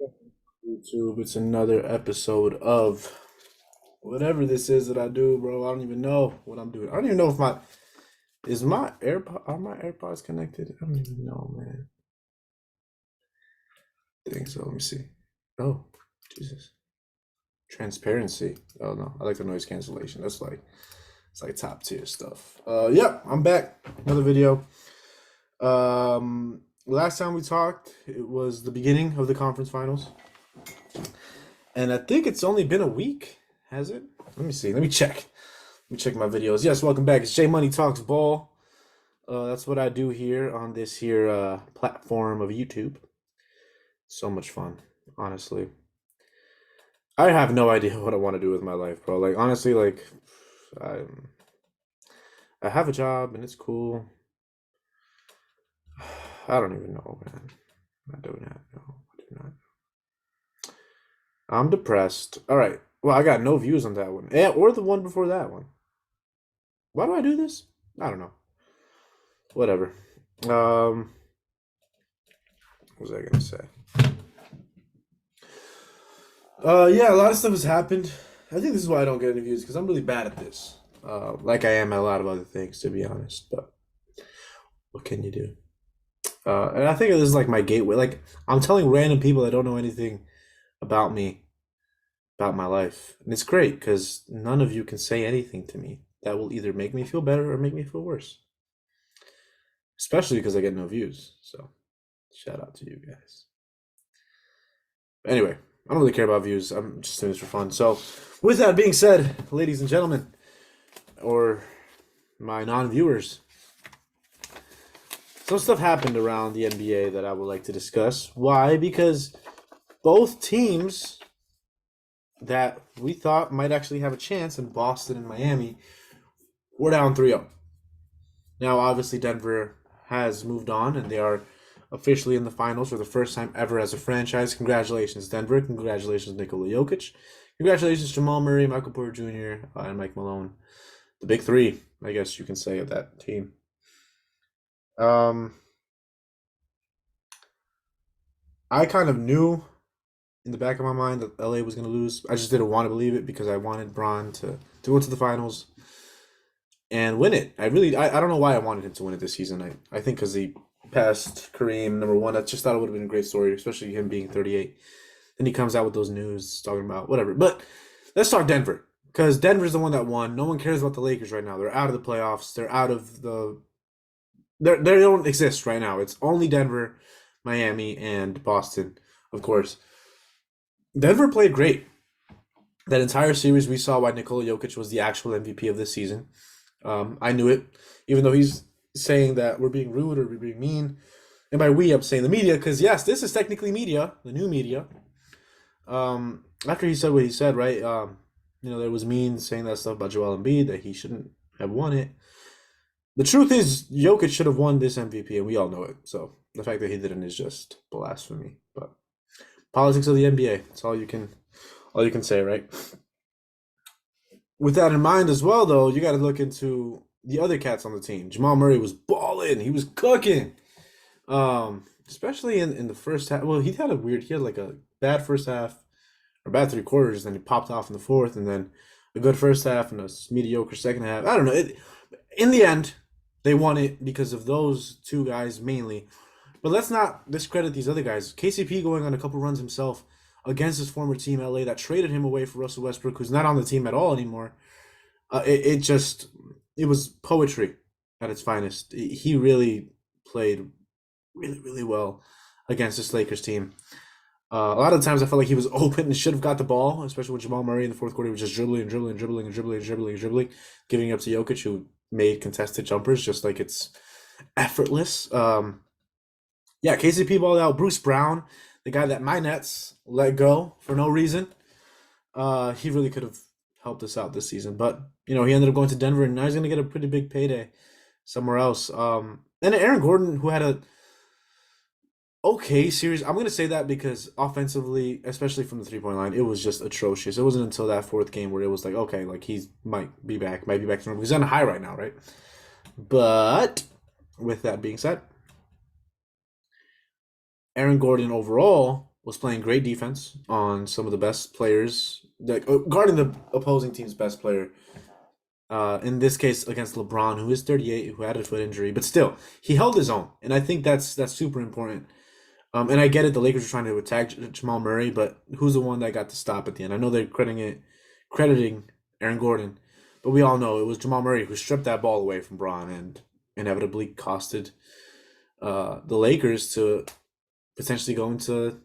YouTube. It's another episode of whatever this is that I do, bro. I don't even know what I'm doing. I don't even know if my AirPod are my AirPods connected? I don't even know, man. I think so. Let me see. Oh, Jesus. Transparency. Oh no, I like the noise cancellation. It's like top tier stuff. Yeah, I'm back. Another video. Last time we talked, it was the beginning of the conference finals. And I think it's only been a week, has it? Let me see. Let me check. Let me check my videos. Yes, welcome back. It's J Money Talks Ball. That's what I do here on this here platform of YouTube. So much fun, honestly. I have no idea what I want to do with my life, bro. Like honestly, like I I have a job and it's cool. I don't even know, man. I do not know. I do not. I'm depressed. All right. Well, I got no views on that one. Yeah, or the one before that one. Why do I do this? I don't know. Whatever. What was I gonna say? Yeah, a lot of stuff has happened. I think this is why I don't get any views because I'm really bad at this. Like I am at a lot of other things, to be honest. But what can you do? And I think this is like my gateway. Like I'm telling random people that don't know anything about me, about my life, and it's great because none of you can say anything to me that will either make me feel better or make me feel worse. Especially because I get no views. So shout out to you guys. Anyway, I don't really care about views. I'm just doing this for fun. So, with that being said, ladies and gentlemen, or my non-viewers, some stuff happened around the NBA that I would like to discuss. Why? Because both teams that we thought might actually have a chance in Boston and Miami were down 3-0. Now, obviously, Denver has moved on and they are officially in the finals for the first time ever as a franchise. Congratulations, Denver. Congratulations, Nikola Jokic. Congratulations, Jamal Murray, Michael Porter Jr., and Mike Malone. The big three, I guess you can say, of that team. Um, I kind of knew in the back of my mind that LA was going to lose. I just didn't want to believe it because I wanted Bron to go to the finals and win it. I don't know why I wanted him to win it this season. I think because he passed Kareem number one. I just thought it would have been a great story, especially him being 38. Then he comes out with those news talking about whatever. But let's talk Denver because Denver's the one that won. No one cares about the Lakers right now. They're out of the playoffs. They're out of the. They don't exist right now. It's only Denver, Miami, and Boston, of course. Denver played great. That entire series, we saw why Nikola Jokic was the actual MVP of this season. I knew it, even though he's saying that we're being rude or we're being mean. And by we, I'm saying the media, because yes, this is technically media, the new media. After he said what he said, right? There was mean saying that stuff about Joel Embiid that he shouldn't have won it. The truth is, Jokic should have won this MVP, and we all know it. So the fact that he didn't is just blasphemy. But politics of the NBA, that's all you can say, right? With that in mind as well, though, you got to look into the other cats on the team. Jamal Murray was balling. He was cooking. Especially in the first half. Well, he had like a bad first half or bad three quarters, then he popped off in the fourth, and then a good first half and a mediocre second half. I don't know. In the end, they won it because of those two guys mainly. But let's not discredit these other guys. KCP going on a couple runs himself against his former team LA that traded him away for Russell Westbrook, who's not on the team at all anymore. It was poetry at its finest. He really played really, really well against this Lakers team. A lot of the times I felt like he was open and should have got the ball, especially with Jamal Murray in the fourth quarter. He was just dribbling and dribbling and dribbling and dribbling and dribbling and dribbling, giving it up to Jokic, who made contested jumpers just like it's effortless. Yeah, KCP balled out. Bruce Brown, the guy that my Nets let go for no reason. He really could have helped us out this season, but he ended up going to Denver, and now he's gonna get a pretty big payday somewhere else. And Aaron Gordon, who had a okay series. I'm gonna say that because offensively, especially from the 3 point line, it was just atrocious. It wasn't until that fourth game where it was like, okay, like he might be back to normal. He's on a high right now, right? But with that being said, Aaron Gordon overall was playing great defense on some of the best players, like guarding the opposing team's best player. In this case, against LeBron, who is 38, who had a foot injury, but still he held his own, and I think that's super important. And I get it, the Lakers are trying to attack Jamal Murray, but who's the one that got the stop at the end? I know they're crediting Aaron Gordon, but we all know it was Jamal Murray who stripped that ball away from Braun and inevitably costed the Lakers to potentially go into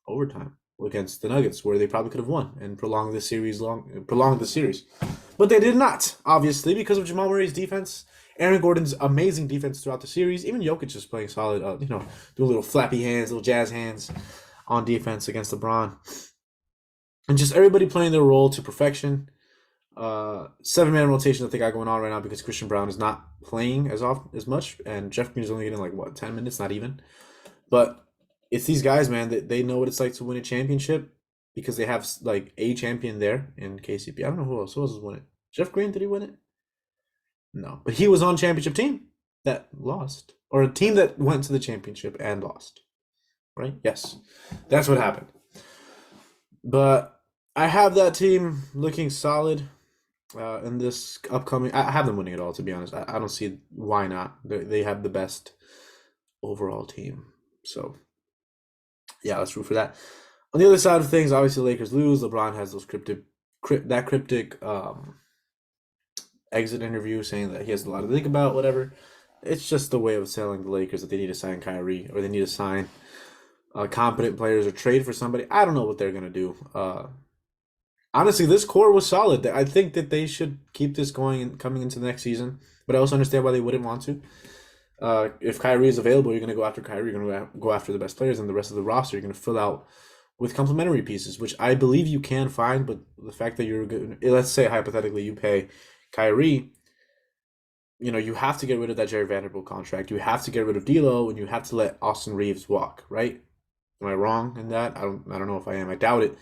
overtime against the Nuggets, where they probably could have won and prolonged the series. But they did not, obviously, because of Jamal Murray's defense. Aaron Gordon's amazing defense throughout the series. Even Jokic is playing solid, doing little flappy hands, little jazz hands on defense against LeBron. And just everybody playing their role to perfection. 7-man rotation that they got going on right now because Christian Braun is not playing as much, and Jeff Green is only getting like 10 minutes, not even. But it's these guys, man, that they know what it's like to win a championship because they have like a champion there in KCP. I don't know who else has won it. Jeff Green, did he win it? No, but he was on championship team that lost, or a team that went to the championship and lost. Right? Yes, that's what happened. But I have that team looking solid in this upcoming. I have them winning it all, to be honest. I don't see why not. They have the best overall team. So, yeah, let's root for that. On the other side of things, obviously, the Lakers lose. LeBron has those cryptic exit interview saying that he has a lot to think about, whatever. It's just a way of telling the Lakers that they need to sign Kyrie or they need to sign competent players or trade for somebody. I don't know what they're going to do. Honestly, this core was solid. I think that they should keep this going and coming into the next season, but I also understand why they wouldn't want to. If Kyrie is available, you're going to go after Kyrie. You're going to go after the best players, and the rest of the roster you're going to fill out with complementary pieces, which I believe you can find. But the fact that you're good, let's say hypothetically you pay Kyrie, you have to get rid of that Jerry Vanderbilt contract. You have to get rid of D'Lo, and you have to let Austin Reeves walk. Right? Am I wrong in that? I don't know if I am. I doubt it,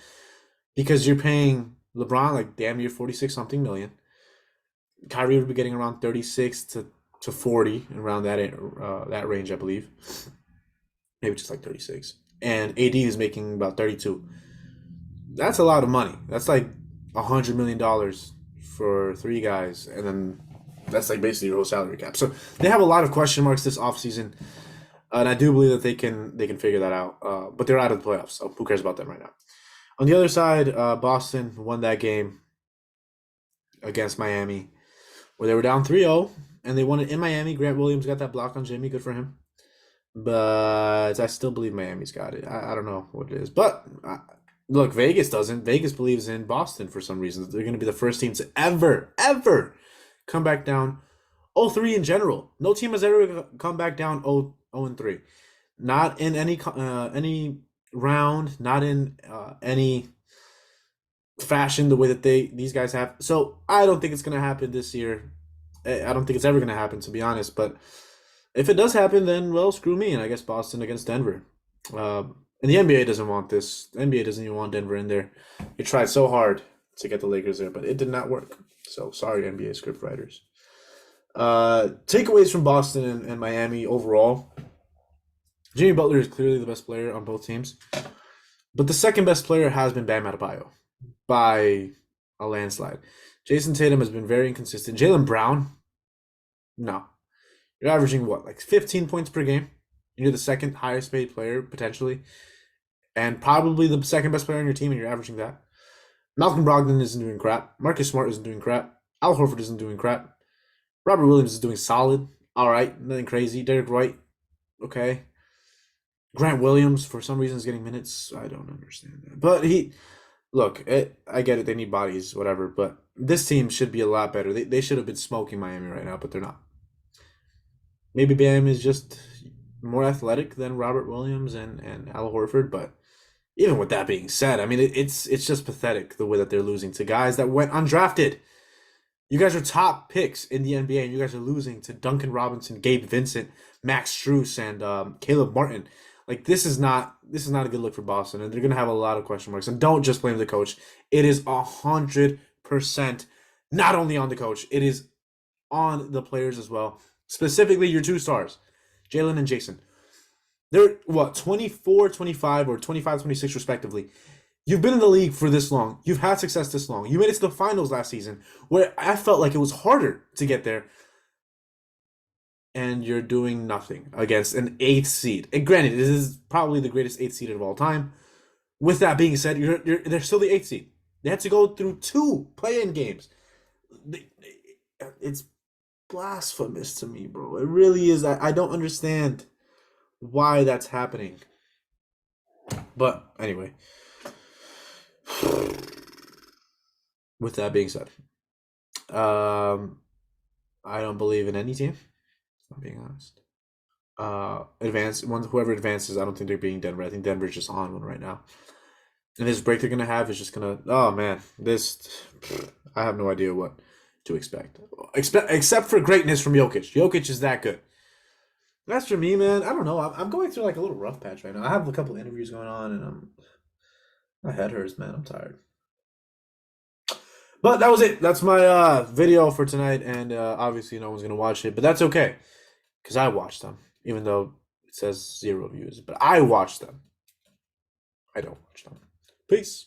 because you're paying LeBron like damn near 46 something million. Kyrie would be getting around 36 to 40, around that range, I believe. Maybe just like 36. And AD is making about 32. That's a lot of money. That's like $100 million for three guys, and then that's like basically your whole salary cap. So they have a lot of question marks this offseason, and I do believe that they can figure that out. But they're out of the playoffs, so who cares about them right now? On the other side, Boston won that game against Miami, where they were down 3-0, and they won it in Miami. Grant Williams got that block on Jimmy. Good for him. But I still believe Miami's got it. I don't know what it is. But look, Vegas doesn't. Vegas believes in Boston for some reason. They're going to be the first team to ever come back down 0-3 in general. No team has ever come back down 0-3. Not in any round, not in any fashion the way that these guys have. So I don't think it's going to happen this year. I don't think it's ever going to happen, to be honest. But if it does happen, then, well, screw me, and I guess Boston against Denver. And the NBA doesn't want this. The NBA doesn't even want Denver in there. They tried so hard to get the Lakers there, but it did not work. So sorry, NBA script writers. Takeaways from Boston and Miami overall. Jimmy Butler is clearly the best player on both teams. But the second best player has been Bam Adebayo by a landslide. Jason Tatum has been very inconsistent. Jaylen Brown, no. You're averaging what, like 15 points per game? And you're the second highest paid player, potentially. And probably the second best player on your team, and you're averaging that. Malcolm Brogdon isn't doing crap. Marcus Smart isn't doing crap. Al Horford isn't doing crap. Robert Williams is doing solid. All right, nothing crazy. Derek White, okay. Grant Williams, for some reason, is getting minutes. I don't understand that. But I get it. They need bodies, whatever. But this team should be a lot better. They should have been smoking Miami right now, but they're not. Maybe Bam is just more athletic than Robert Williams and Al Horford, but even with that being said, I mean, it's just pathetic the way that they're losing to guys that went undrafted. You guys are top picks in the NBA, and you guys are losing to Duncan Robinson, Gabe Vincent, Max Strus, and Caleb Martin. Like, this is not a good look for Boston, and they're gonna have a lot of question marks. And don't just blame the coach. It is 100% not only on the coach. It is on the players as well. Specifically, your two stars, Jalen and Jason. They're what, 24, 25, or 25, 26 respectively. You've been in the league for this long. You've had success this long. You made it to the finals last season, where I felt like it was harder to get there, and you're doing nothing against an eighth seed. And granted, this is probably the greatest eighth seed of all time. With that being said, they're still the eighth seed. They had to go through two play-in games. It's blasphemous to me, bro. It really is. I don't understand why that's happening. But anyway, with that being said, I don't believe in any team. If I'm being honest. Whoever advances, I don't think they're beating Denver. I think Denver's just on one right now. And this break they're gonna have is just gonna. Oh man, I have no idea what to expect. Except for greatness from Jokic. Jokic is that good. That's for me, man. I don't know. I'm going through like a little rough patch right now. I have a couple interviews going on, and my head hurts, man. I'm tired. But that was it. That's my video for tonight, and obviously no one's gonna watch it, but that's okay, because I watched them, even though it says 0 views. But I watched them. I don't watch them. Peace.